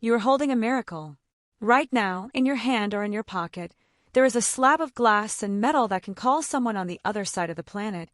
You are holding a miracle. Right now, in your hand or in your pocket, there is a slab of glass and metal that can call someone on the other side of the planet,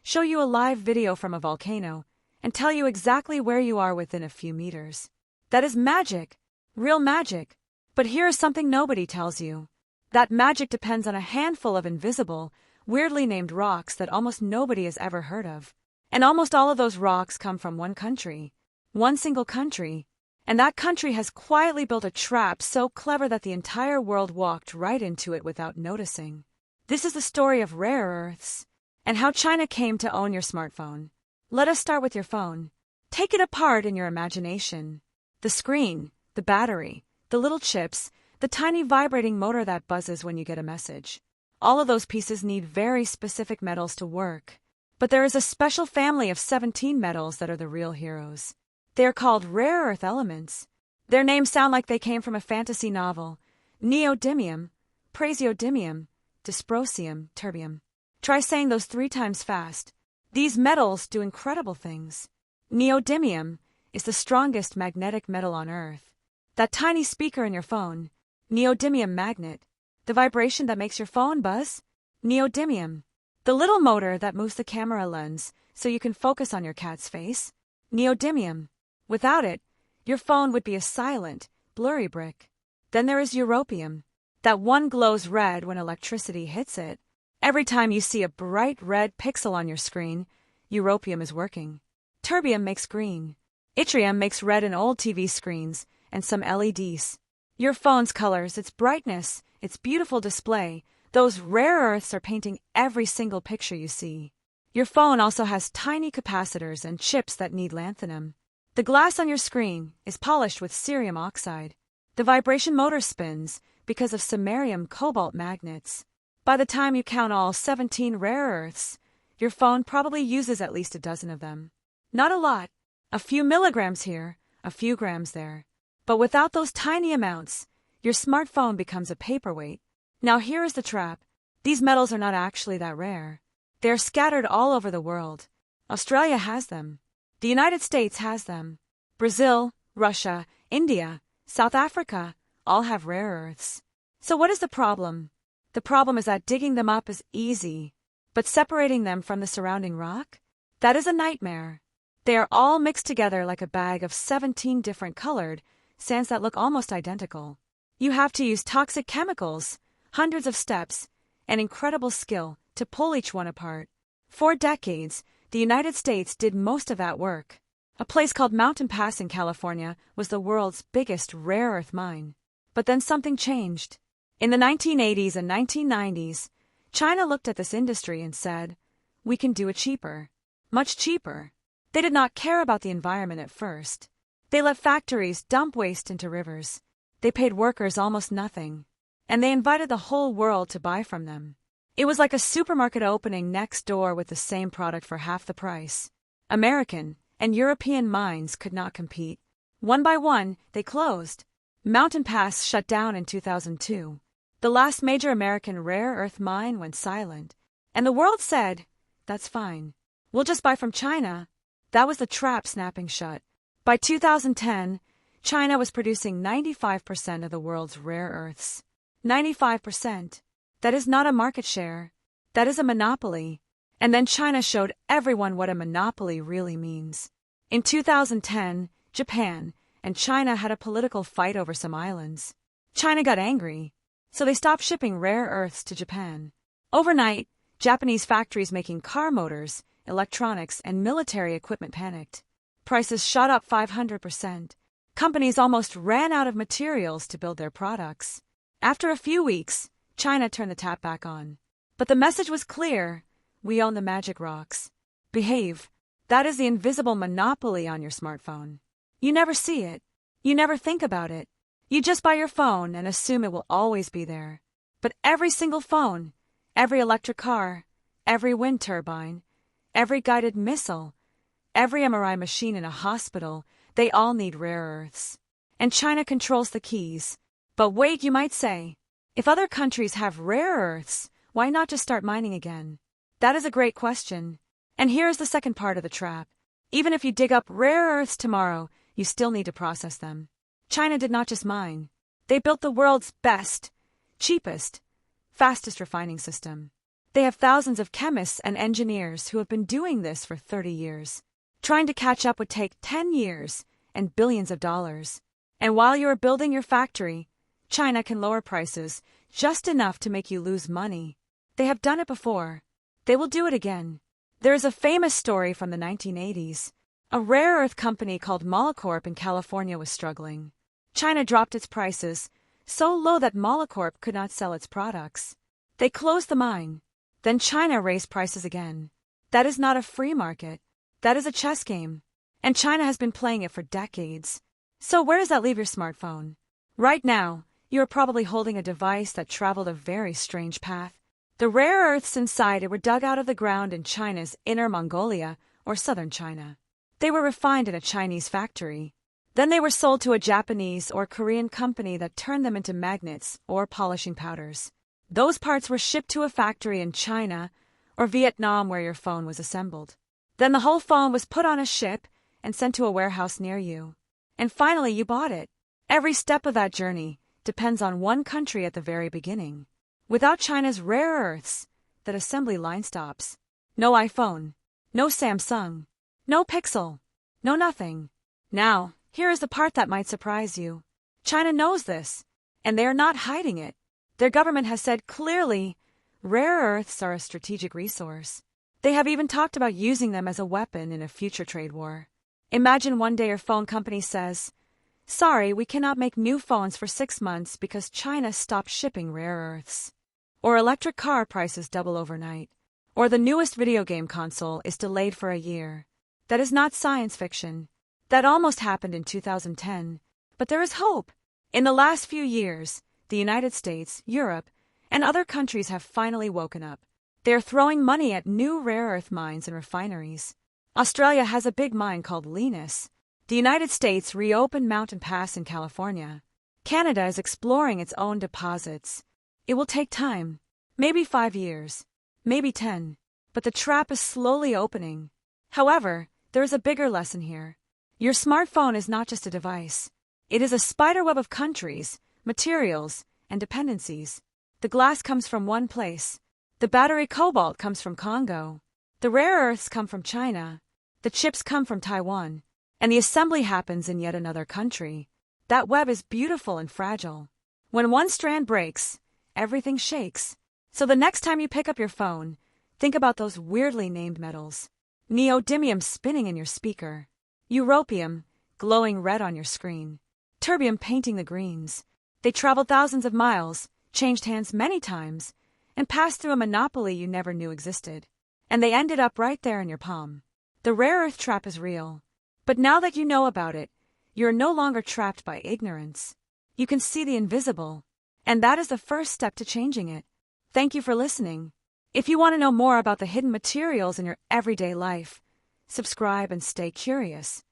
show you a live video from a volcano, and tell you exactly where you are within a few meters. That is magic. Real magic. But here is something nobody tells you. That magic depends on a handful of invisible, weirdly named rocks that almost nobody has ever heard of. And almost all of those rocks come from one country. One single country. And that country has quietly built a trap so clever that the entire world walked right into it without noticing. This is the story of rare earths, and how China came to own your smartphone. Let us start with your phone. Take it apart in your imagination. The screen, the battery, the little chips, the tiny vibrating motor that buzzes when you get a message. All of those pieces need very specific metals to work. But there is a special family of 17 metals that are the real heroes. They are called rare earth elements. Their names sound like they came from a fantasy novel. Neodymium, praseodymium, dysprosium, terbium. Try saying those 3 times fast. These metals do incredible things. Neodymium is the strongest magnetic metal on Earth. That tiny speaker in your phone, neodymium magnet. The vibration that makes your phone buzz, neodymium. The little motor that moves the camera lens so you can focus on your cat's face, neodymium. Without it, your phone would be a silent, blurry brick. Then there is europium. That one glows red when electricity hits it. Every time you see a bright red pixel on your screen, europium is working. Terbium makes green. Yttrium makes red in old TV screens and some LEDs. Your phone's colors, its brightness, its beautiful display, those rare earths are painting every single picture you see. Your phone also has tiny capacitors and chips that need lanthanum. The glass on your screen is polished with cerium oxide. The vibration motor spins because of samarium cobalt magnets. By the time you count all 17 rare earths, your phone probably uses at least a dozen of them. Not a lot, a few milligrams here, a few grams there. But without those tiny amounts, your smartphone becomes a paperweight. Now here is the trap. These metals are not actually that rare. They are scattered all over the world. Australia has them. The United States has them. Brazil, Russia, India, South Africa all have rare earths. So what is the problem? The problem is that digging them up is easy, but separating them from the surrounding rock? That is a nightmare. They are all mixed together like a bag of 17 different colored sands that look almost identical. You have to use toxic chemicals, hundreds of steps, and incredible skill to pull each one apart. For decades, the United States did most of that work. A place called Mountain Pass in California was the world's biggest rare earth mine. But then something changed. In the 1980s and 1990s, China looked at this industry and said, "We can do it cheaper. Much cheaper." They did not care about the environment at first. They let factories dump waste into rivers. They paid workers almost nothing. And they invited the whole world to buy from them. It was like a supermarket opening next door with the same product for half the price. American and European mines could not compete. One by one, they closed. Mountain Pass shut down in 2002. The last major American rare earth mine went silent. And the world said, "That's fine. We'll just buy from China." That was the trap snapping shut. By 2010, China was producing 95% of the world's rare earths. 95%. That is not a market share. That is a monopoly. And then China showed everyone what a monopoly really means. In 2010, Japan and China had a political fight over some islands. China got angry, so they stopped shipping rare earths to Japan. Overnight, Japanese factories making car motors, electronics, and military equipment panicked. Prices shot up 500%. Companies almost ran out of materials to build their products. After a few weeks, China turned the tap back on. But the message was clear. We own the magic rocks. Behave. That is the invisible monopoly on your smartphone. You never see it. You never think about it. You just buy your phone and assume it will always be there. But every single phone, every electric car, every wind turbine, every guided missile, every MRI machine in a hospital, they all need rare earths. And China controls the keys. But wait, you might say, if other countries have rare earths, why not just start mining again? That is a great question. And here is the second part of the trap. Even if you dig up rare earths tomorrow, you still need to process them. China did not just mine. They built the world's best, cheapest, fastest refining system. They have thousands of chemists and engineers who have been doing this for 30 years. Trying to catch up would take 10 years and billions of dollars. And while you are building your factory, China can lower prices just enough to make you lose money. They have done it before. They will do it again. There is a famous story from the 1980s. A rare earth company called Molecorp in California was struggling. China dropped its prices so low that Molecorp could not sell its products. They closed the mine. Then China raised prices again. That is not a free market. That is a chess game. And China has been playing it for decades. So where does that leave your smartphone? Right now, you are probably holding a device that traveled a very strange path. The rare earths inside it were dug out of the ground in China's Inner Mongolia or southern China. They were refined in a Chinese factory. Then they were sold to a Japanese or Korean company that turned them into magnets or polishing powders. Those parts were shipped to a factory in China or Vietnam where your phone was assembled. Then the whole phone was put on a ship and sent to a warehouse near you. And finally you bought it. Every step of that journey depends on one country at the very beginning. Without China's rare earths, that assembly line stops. No iPhone, no Samsung, no Pixel, no nothing. Now, here is the part that might surprise you. China knows this, and they are not hiding it. Their government has said clearly, rare earths are a strategic resource. They have even talked about using them as a weapon in a future trade war. Imagine one day your phone company says, "Sorry, we cannot make new phones for 6 months because China stopped shipping rare earths." Or electric car prices double overnight. Or the newest video game console is delayed for a year. That is not science fiction. That almost happened in 2010. But there is hope. In the last few years, the United States, Europe, and other countries have finally woken up. They are throwing money at new rare earth mines and refineries. Australia has a big mine called Linus. The United States reopened Mountain Pass in California. Canada is exploring its own deposits. It will take time, maybe 5 years, maybe 10, but the trap is slowly opening. However, there is a bigger lesson here. Your smartphone is not just a device. It is a spiderweb of countries, materials, and dependencies. The glass comes from one place. The battery cobalt comes from Congo. The rare earths come from China. The chips come from Taiwan. And the assembly happens in yet another country. That web is beautiful and fragile. When one strand breaks, everything shakes. So the next time you pick up your phone, think about those weirdly named metals. Neodymium spinning in your speaker. Europium glowing red on your screen. Terbium painting the greens. They traveled thousands of miles, changed hands many times, and passed through a monopoly you never knew existed. And they ended up right there in your palm. The rare earth trap is real. But now that you know about it, you are no longer trapped by ignorance. You can see the invisible. And that is the first step to changing it. Thank you for listening. If you want to know more about the hidden materials in your everyday life, subscribe and stay curious.